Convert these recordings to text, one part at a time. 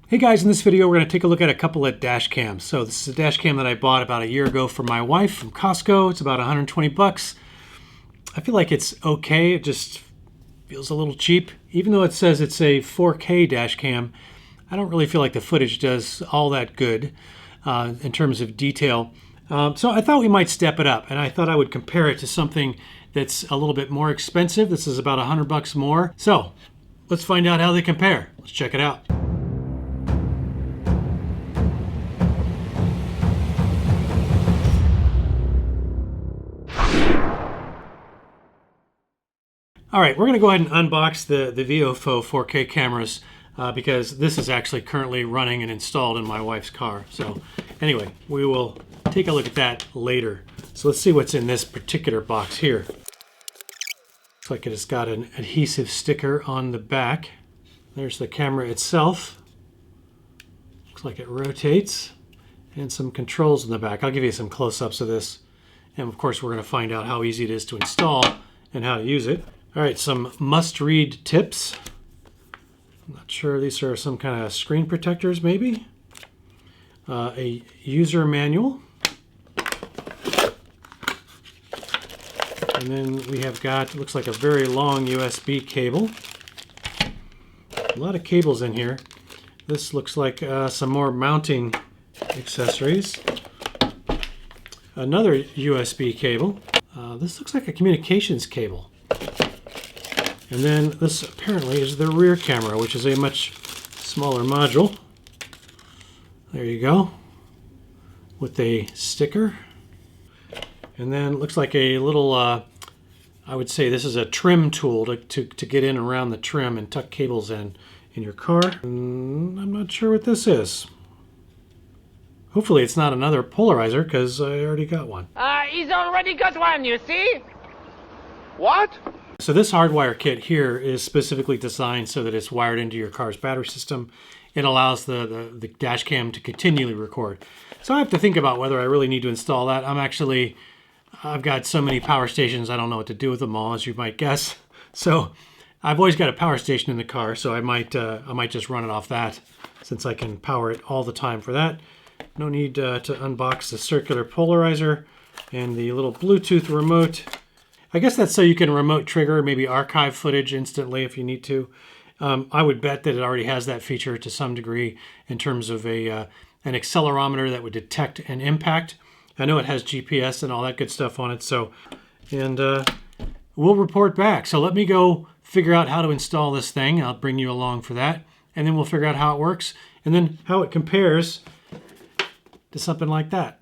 Hey guys, in this video we're going to take a look at a couple of dash cams. So this is a dash cam that I bought about a year ago for my wife from Costco. It's about 120 bucks. I feel like it's okay. It just feels a little cheap. Even though it says it's a 4K dash cam, I don't really feel like the footage does all that good in terms of detail. So I thought we might step it up, and I thought I would compare it to something that's a little bit more expensive. This is about 100 bucks more. So let's find out how they compare. Let's check it out. All right, we're going to go ahead and unbox the VIOFO 4K cameras because this is actually currently running and installed in my wife's car. So anyway, we will take a look at that later. So let's see what's in this particular box here. Looks like it has got an adhesive sticker on the back. There's the camera itself. Looks like it rotates. And some controls in the back. I'll give you some close-ups of this. And of course, we're going to find out how easy it is to install and how to use it. All right, some must-read tips. I'm not sure, these are some kind of screen protectors, maybe. A user manual. And then we have got, looks like a very long USB cable. A lot of cables in here. This looks like some more mounting accessories. Another USB cable. This looks like a communications cable. And then this apparently is the rear camera, which is a much smaller module. There you go, with a sticker. And then it looks like a little, I would say this is a trim tool to get in around the trim and tuck cables in your car. And I'm not sure what this is. Hopefully it's not another polarizer, because I already got one. He's already got one, you see? What? So this hardwire kit here is specifically designed so that it's wired into your car's battery system. It allows the dash cam to continually record. So I have to think about whether I really need to install that. I've got so many power stations, I don't know what to do with them all, as you might guess. So I've always got a power station in the car, so I might just run it off that, since I can power it all the time for that. No need to unbox the circular polarizer and the little Bluetooth remote. I guess that's so you can remote trigger, maybe archive footage instantly if you need to. I would bet that it already has that feature to some degree in terms of an accelerometer that would detect an impact. I know it has GPS and all that good stuff on it. So, and we'll report back. So let me go figure out how to install this thing. I'll bring you along for that. And then we'll figure out how it works and then how it compares to something like that.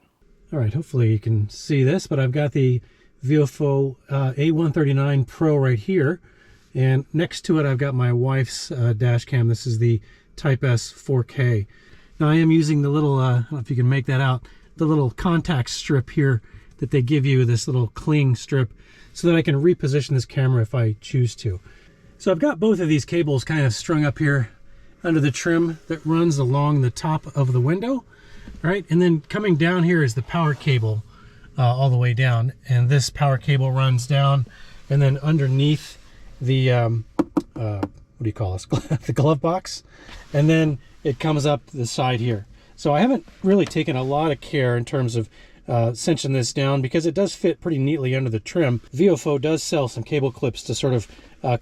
All right, hopefully you can see this, but I've got the VIOFO A139 Pro right here, and next to it I've got my wife's dash cam. This is the Type S 4K. Now I am using the little, I don't know if you can make that out, the little contact strip here that they give you, this little cling strip, so that I can reposition this camera if I choose to. So I've got both of these cables kind of strung up here under the trim that runs along the top of the window, right? And then coming down here is the power cable. All the way down, and this power cable runs down, and then underneath the what do you call this, the glove box, and then it comes up the side here. So I haven't really taken a lot of care in terms of cinching this down, because it does fit pretty neatly under the trim. VIOFO does sell some cable clips to sort of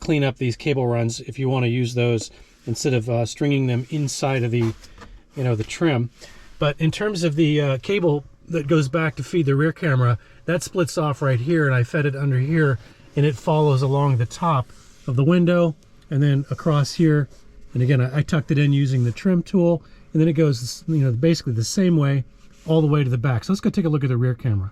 clean up these cable runs if you want to use those instead of stringing them inside of the the trim. But in terms of the cable that goes back to feed the rear camera, that splits off right here, and I fed it under here, and it follows along the top of the window and then across here. And again, I tucked it in using the trim tool, and then it goes basically the same way all the way to the back. So let's go take a look at the rear camera.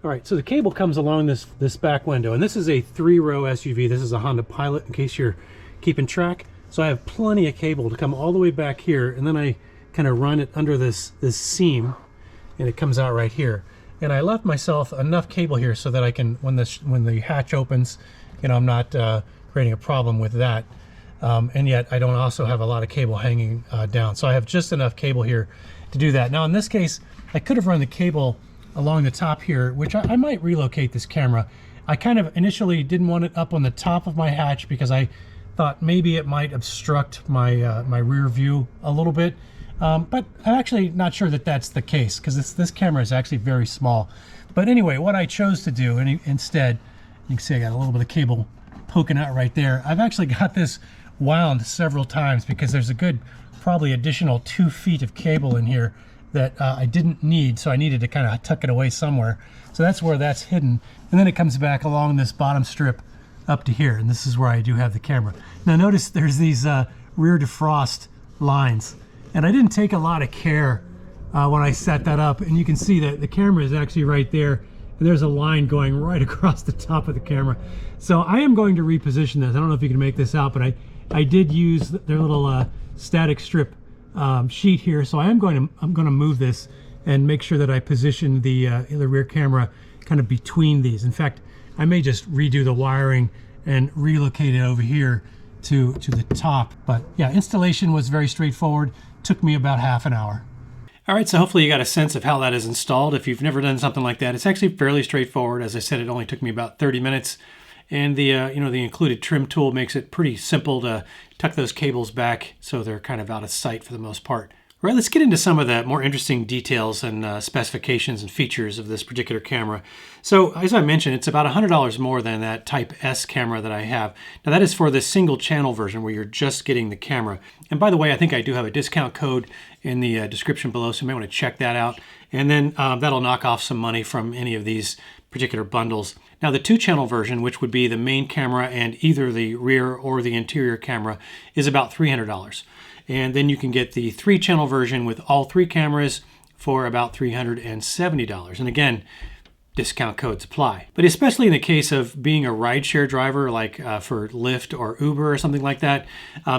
All right, so the cable comes along this back window, and this is a 3-row SUV. This is a Honda Pilot, in case you're keeping track. So I have plenty of cable to come all the way back here, and then I kind of run it under this seam, and it comes out right here. And I left myself enough cable here so that I can, when the hatch opens, I'm not creating a problem with that. And yet I don't also have a lot of cable hanging down. So I have just enough cable here to do that. Now in this case, I could have run the cable along the top here, which I might relocate this camera. I kind of initially didn't want it up on the top of my hatch because I thought maybe it might obstruct my my rear view a little bit. But I'm actually not sure that that's the case, because this camera is actually very small. But anyway, what I chose to do, and instead, you can see I got a little bit of cable poking out right there. I've actually got this wound several times because there's a good, probably additional 2 feet of cable in here that I didn't need, so I needed to kind of tuck it away somewhere. So that's where that's hidden. And then it comes back along this bottom strip up to here, and this is where I do have the camera. Now notice there's these rear defrost lines, and I didn't take a lot of care when I set that up, and you can see that the camera is actually right there, and there's a line going right across the top of the camera. So I am going to reposition this. I don't know if you can make this out, but I did use their little static strip sheet here, so I'm going to move this and make sure that I position the rear camera kind of between these. In fact, I may just redo the wiring and relocate it over here to the top. But yeah, installation was very straightforward. Took me about half an hour. All right, so hopefully you got a sense of how that is installed. If you've never done something like that, it's actually fairly straightforward. As I said, it only took me about 30 minutes. And the the included trim tool makes it pretty simple to tuck those cables back so they're kind of out of sight for the most part. All right, let's get into some of the more interesting details and specifications and features of this particular camera. So as I mentioned, it's about $100 more than that Type S camera that I have. Now that is for the single channel version where you're just getting the camera. And by the way, I think I do have a discount code in the description below, so you may want to check that out. And then that'll knock off some money from any of these particular bundles. Now the 2-channel version, which would be the main camera and either the rear or the interior camera, is about $300. And then you can get the 3-channel version with all 3 cameras for about $370. And again, discount codes apply. But especially in the case of being a rideshare driver, like for Lyft or Uber or something like that,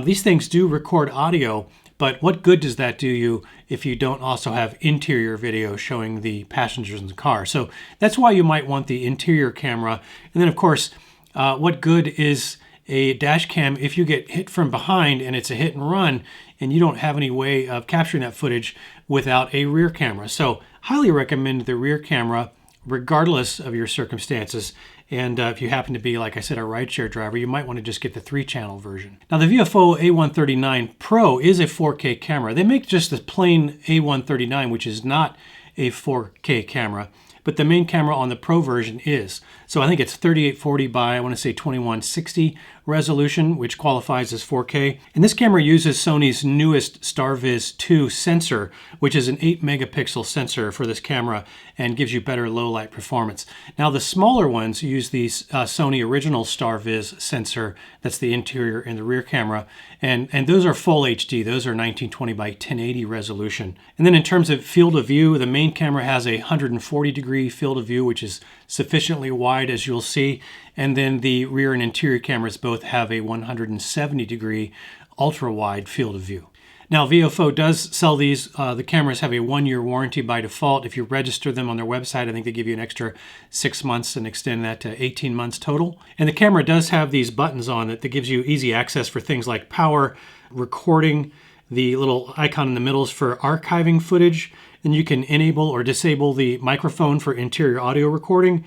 these things do record audio. But what good does that do you if you don't also have interior video showing the passengers in the car? So that's why you might want the interior camera. And then of course, what good is a dash cam if you get hit from behind and it's a hit and run and you don't have any way of capturing that footage without a rear camera? So highly recommend the rear camera regardless of your circumstances. And if you happen to be, like I said, a rideshare driver, you might want to just get the 3-channel version. Now the VIOFO A139 Pro is a 4K camera. They make just the plain A139, which is not a 4K camera, but the main camera on the Pro version is. So I think it's 3840 by, I want to say 2160 resolution, which qualifies as 4K. And this camera uses Sony's newest STARVIS 2 sensor, which is an 8 megapixel sensor for this camera and gives you better low light performance. Now the smaller ones use the Sony original STARVIS sensor, that's the interior and the rear camera, and those are full HD. Those are 1920 by 1080 resolution. And then in terms of field of view, the main camera has a 140 degree field of view, which is sufficiently wide, as you'll see. And then the rear and interior cameras both have a 170 degree ultra wide field of view. Now VIOFO does sell these. The cameras have a 1-year warranty by default. If you register them on their website, I think they give you an extra 6 months and extend that to 18 months total. And the camera does have these buttons on it that gives you easy access for things like power, recording. The little icon in the middle is for archiving footage. Then you can enable or disable the microphone for interior audio recording.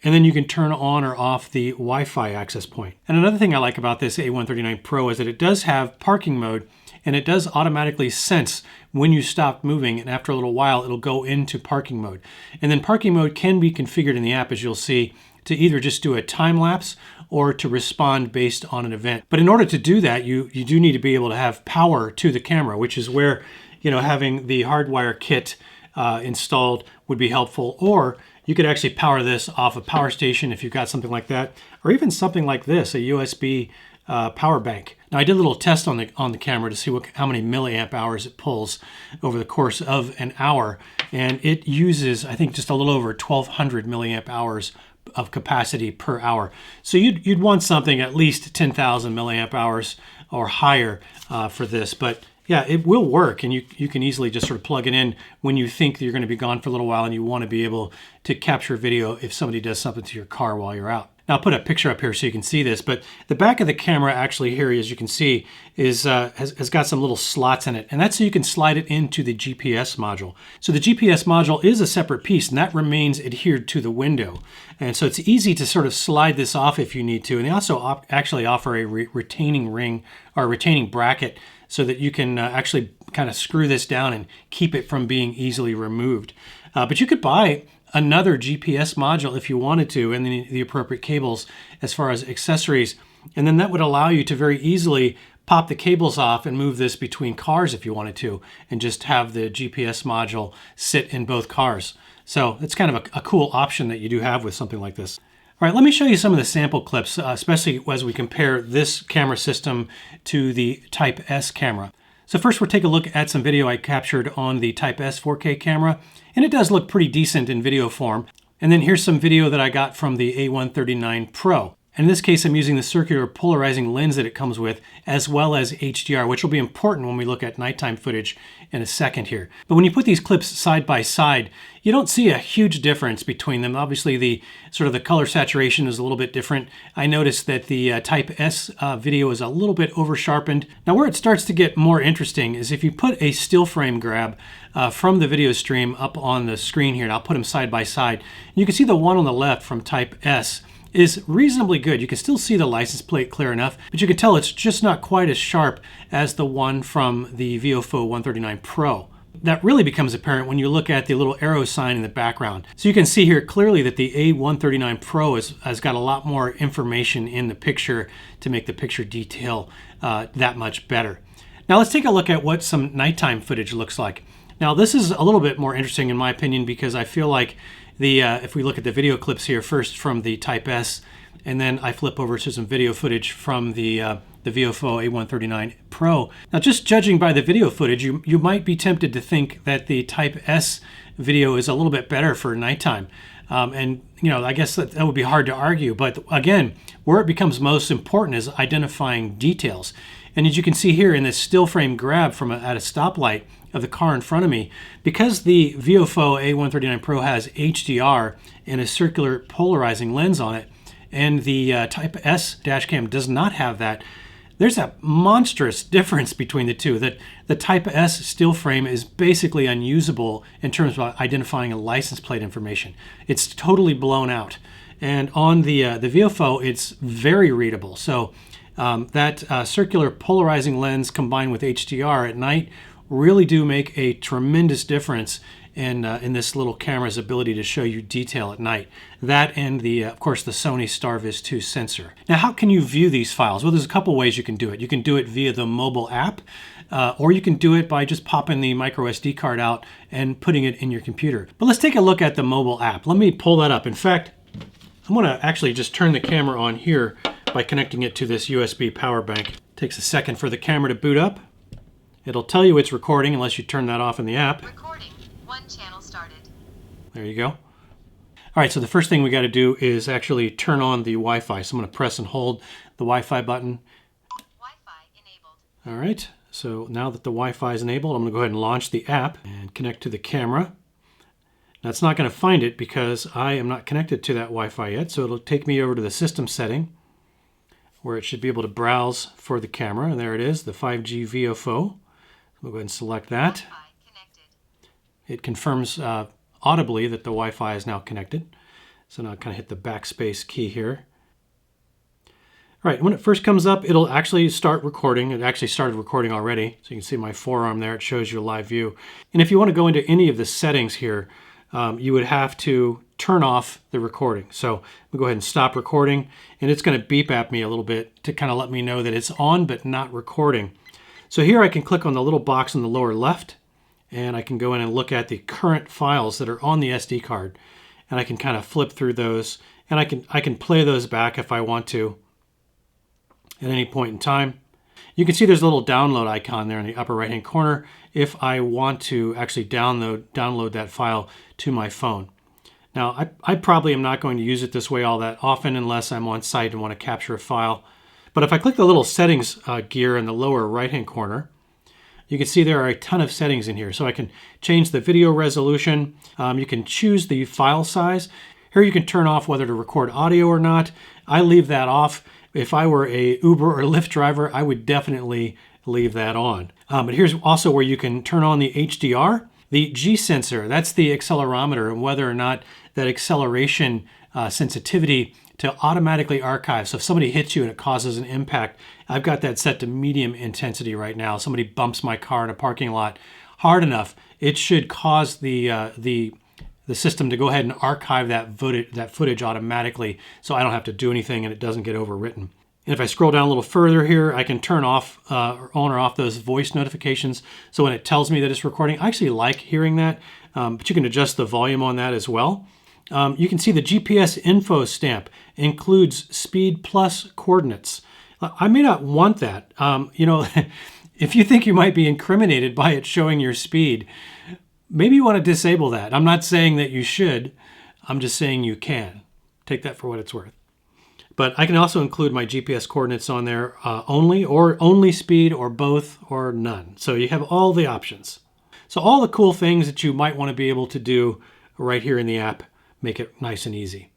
And then you can turn on or off the Wi-Fi access point. And another thing I like about this A139 Pro is that it does have parking mode, and it does automatically sense when you stop moving, and after a little while it'll go into parking mode. And then parking mode can be configured in the app, as you'll see, to either just do a time lapse or to respond based on an event. But in order to do that, you do need to be able to have power to the camera, which is where having the hardwire kit installed would be helpful. Or you could actually power this off a power station if you've got something like that, or even something like this, a USB power bank. Now I did a little test on the camera to see how many milliamp hours it pulls over the course of an hour, and it uses, I think, just a little over 1,200 milliamp hours of capacity per hour. So you'd want something at least 10,000 milliamp hours or higher for this, but yeah, it will work, and you can easily just sort of plug it in when you think that you're going to be gone for a little while and you want to be able to capture video if somebody does something to your car while you're out. Now I'll put a picture up here so you can see this, but the back of the camera actually here, as you can see, is has got some little slots in it, and that's so you can slide it into the GPS module. So the GPS module is a separate piece, and that remains adhered to the window. And so it's easy to sort of slide this off if you need to. And they also actually offer a retaining ring or retaining bracket so that you can actually kind of screw this down and keep it from being easily removed. But you could buy another GPS module if you wanted to, and the appropriate cables as far as accessories. And then that would allow you to very easily pop the cables off and move this between cars if you wanted to, and just have the GPS module sit in both cars. So it's kind of a cool option that you do have with something like this. All right, let me show you some of the sample clips, especially as we compare this camera system to the Type S camera. So first we'll take a look at some video I captured on the Type S 4K camera, and it does look pretty decent in video form. And then here's some video that I got from the A139 Pro. And in this case, I'm using the circular polarizing lens that it comes with, as well as HDR, which will be important when we look at nighttime footage in a second here. But when you put these clips side by side, you don't see a huge difference between them. Obviously, the sort of the color saturation is a little bit different. I noticed that the Type S video is a little bit over sharpened. Now, where it starts to get more interesting is if you put a still frame grab from the video stream up on the screen here, and I'll put them side by side. You can see the one on the left from Type S is reasonably good. You can still see the license plate clear enough, but you can tell it's just not quite as sharp as the one from the VIOFO A139 Pro. That really becomes apparent when you look at the little arrow sign in the background. So you can see here clearly that the A139 Pro has got a lot more information in the picture to make the picture detail that much better. Now let's take a look at what some nighttime footage looks like. Now this is a little bit more interesting in my opinion, because I feel like if we look at the video clips here first from the Type S, and then I flip over to some video footage from the VIOFO A139 Pro. Now, just judging by the video footage, you might be tempted to think that the Type S video is a little bit better for nighttime. And, you know, I guess that would be hard to argue. But again, where it becomes most important is identifying details. And as you can see here in this still frame grab from at a stoplight of the car in front of me, because the VIOFO A139 Pro has HDR and a circular polarizing lens on it, and the Type S Dashcam does not have that, there's a monstrous difference between the two. That the Type S still frame is basically unusable in terms of identifying a license plate information. It's totally blown out. And on the VIOFO, it's very readable. So that circular polarizing lens combined with HDR at night really do make a tremendous difference in this little camera's ability to show you detail at night. That and of course, the Sony STARVIS 2 sensor. Now, how can you view these files? Well, there's a couple ways you can do it. You can do it via the mobile app, or you can do it by just popping the micro SD card out and putting it in your computer. But let's take a look at the mobile app. Let me pull that up. In fact, I'm going to actually just turn the camera on here by connecting it to this USB power bank. It takes a second for the camera to boot up. It'll tell you it's recording unless you turn that off in the app. Recording. One channel started. There you go. All right, so the first thing we got to do is actually turn on the Wi-Fi. So I'm going to press and hold the Wi-Fi button. Wi-Fi enabled. All right, so now that the Wi-Fi is enabled, I'm going to go ahead and launch the app and connect to the camera. Now it's not going to find it because I am not connected to that Wi-Fi yet, so it'll take me over to the system setting where it should be able to browse for the camera. And there it is, the 5G VIOFO. We'll go ahead and select that. Wi-Fi connected. It confirms audibly that the Wi-Fi is now connected. So now I kind of hit the backspace key here. All right, when it first comes up, it'll actually start recording. It actually started recording already. So you can see my forearm there. It shows you a live view. And if you want to go into any of the settings here, you would have to turn off the recording. So we'll go ahead and stop recording, and it's going to beep at me a little bit to kind of let me know that it's on but not recording. So here I can click on the little box in the lower left, and I can go in and look at the current files that are on the SD card, and I can kind of flip through those, and I can play those back if I want to at any point in time. You can see there's a little download icon there in the upper right hand corner if I want to actually download that file to my phone. Now I probably am not going to use it this way all that often unless I'm on site and want to capture a file. But if I click the little settings gear in the lower right hand corner, you can see there are a ton of settings in here. So I can change the video resolution. You can choose the file size. Here you can turn off whether to record audio or not. I leave that off. If I were a Uber or Lyft driver, I would definitely leave that on. But here's also where you can turn on the HDR. The G sensor, that's the accelerometer, and whether or not that acceleration sensitivity to automatically archive. So if somebody hits you and it causes an impact, I've got that set to medium intensity right now. Somebody bumps my car in a parking lot hard enough, it should cause the system to go ahead and archive that footage automatically, so I don't have to do anything and it doesn't get overwritten. And if I scroll down a little further here, I can turn off or on or off those voice notifications. So when it tells me that it's recording, I actually like hearing that, but you can adjust the volume on that as well. You can see the GPS info stamp includes speed plus coordinates. I may not want that. If you think you might be incriminated by it showing your speed, maybe you want to disable that. I'm not saying that you should. I'm just saying you can. Take that for what it's worth. But I can also include my GPS coordinates on there only, or only speed, or both, or none. So you have all the options. So all the cool things that you might want to be able to do right here in the app make it nice and easy.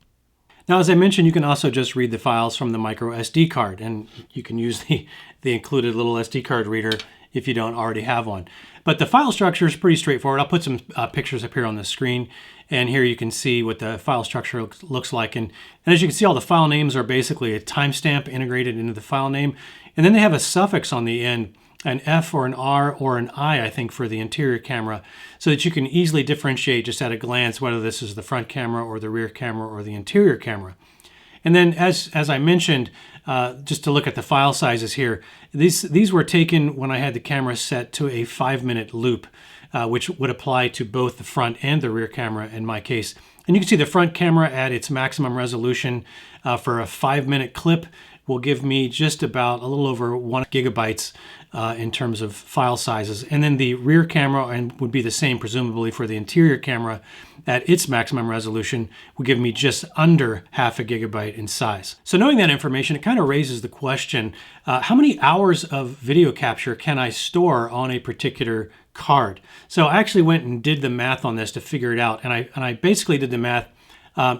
Now, as I mentioned, you can also just read the files from the micro SD card, and you can use the included little SD card reader if you don't already have one. But the file structure is pretty straightforward. I'll put some pictures up here on the screen, and here you can see what the file structure looks like. And as you can see, all the file names are basically a timestamp integrated into the file name, and then they have a suffix on the end, an F or an R or an I think, for the interior camera, so that you can easily differentiate just at a glance whether this is the front camera or the rear camera or the interior camera. And then as I mentioned, just to look at the file sizes here, these were taken when I had the camera set to a 5-minute loop, which would apply to both the front and the rear camera in my case. And you can see the front camera at its maximum resolution for a 5-minute clip will give me just about a little over 1 gigabytes in terms of file sizes. And then the rear camera would be the same, presumably, for the interior camera at its maximum resolution would give me just under half a gigabyte in size. So knowing that information, it kind of raises the question, how many hours of video capture can I store on a particular card? So I actually went and did the math on this to figure it out. And I basically did the math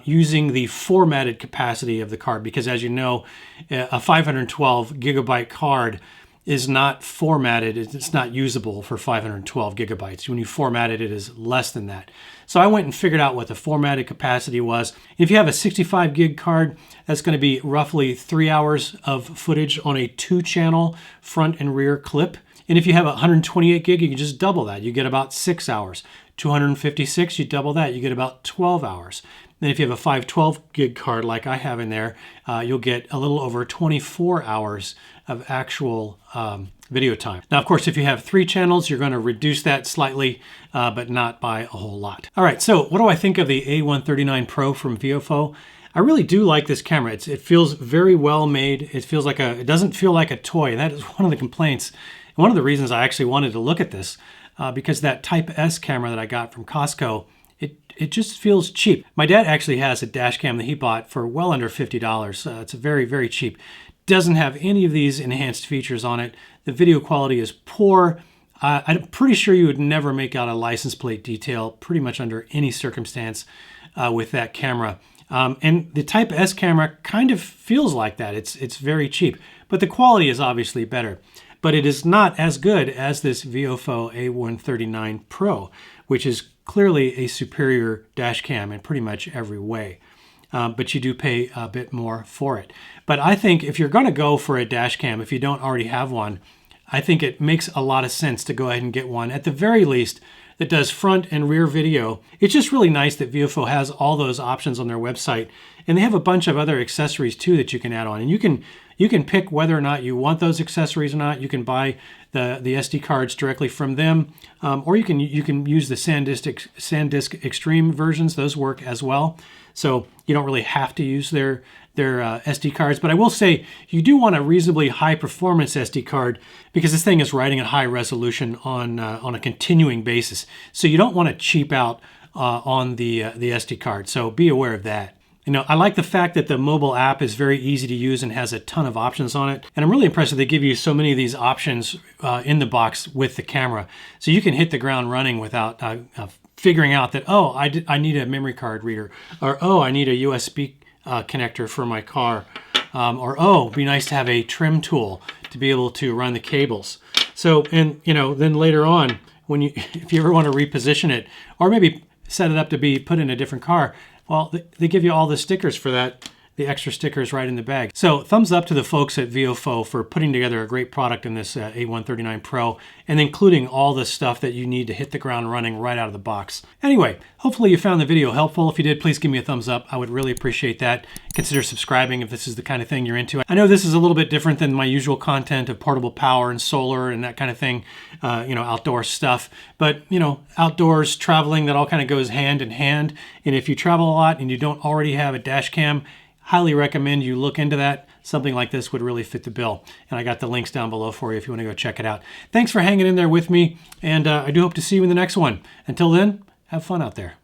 using the formatted capacity of the card, because as you know, a 512 gigabyte card is not formatted. It's not usable for 512 gigabytes. When you format it, it is less than that. So I went and figured out what the formatted capacity was. If you have a 65 gig card, that's going to be roughly 3 hours of footage on a 2-channel front and rear clip. And if you have 128 gig, you can just double that. You get about 6 hours. 256, you double that, you get about 12 hours. Then if you have a 512 gig card like I have in there, you'll get a little over 24 hours of actual video time. Now, of course, if you have 3 channels, you're going to reduce that slightly, but not by a whole lot. All right, so what do I think of the A139 Pro from VIOFO? I really do like this camera. It feels very well made. It doesn't feel like a toy. That is one of the complaints. And one of the reasons I actually wanted to look at this, because that Type S camera that I got from Costco, it just feels cheap. My dad actually has a Dashcam that he bought for well under $50. It's very, very cheap. Doesn't have any of these enhanced features on it. The video quality is poor. I'm pretty sure you would never make out a license plate detail pretty much under any circumstance with that camera. And the Type S camera kind of feels like that. It's very cheap, but the quality is obviously better. But it is not as good as this VIOFO A139 Pro, which is clearly a superior dash cam in pretty much every way. But you do pay a bit more for it. But I think if you're going to go for a dash cam, if you don't already have one, I think it makes a lot of sense to go ahead and get one, at the very least, that does front and rear video. It's just really nice that VIOFO has all those options on their website. And they have a bunch of other accessories too that you can add on. And you can pick whether or not you want those accessories or not. You can buy the SD cards directly from them, or you can use the SanDisk Extreme versions. Those work as well. So you don't really have to use their SD cards. But I will say you do want a reasonably high performance SD card, because this thing is writing at high resolution on a continuing basis. So you don't want to cheap out on the SD card. So be aware of that. You know, I like the fact that the mobile app is very easy to use and has a ton of options on it. And I'm really impressed that they give you so many of these options in the box with the camera. So you can hit the ground running without figuring out that, I need a memory card reader, or, I need a USB connector for my car, Or oh, be nice to have a trim tool to be able to run the cables. So, and then later on, when if you ever want to reposition it, or maybe set it up to be put in a different car, well, they give you all the stickers for that, the extra stickers right in the bag. So thumbs up to the folks at VIOFO for putting together a great product in this A139 Pro, and including all the stuff that you need to hit the ground running right out of the box. Anyway, hopefully you found the video helpful. If you did, please give me a thumbs up. I would really appreciate that. Consider subscribing if this is the kind of thing you're into. I know this is a little bit different than my usual content of portable power and solar and that kind of thing, outdoor stuff. But, outdoors, traveling, that all kind of goes hand in hand. And if you travel a lot and you don't already have a dash cam, highly recommend you look into that. Something like this would really fit the bill. And I got the links down below for you if you want to go check it out. Thanks for hanging in there with me, and I do hope to see you in the next one. Until then, have fun out there.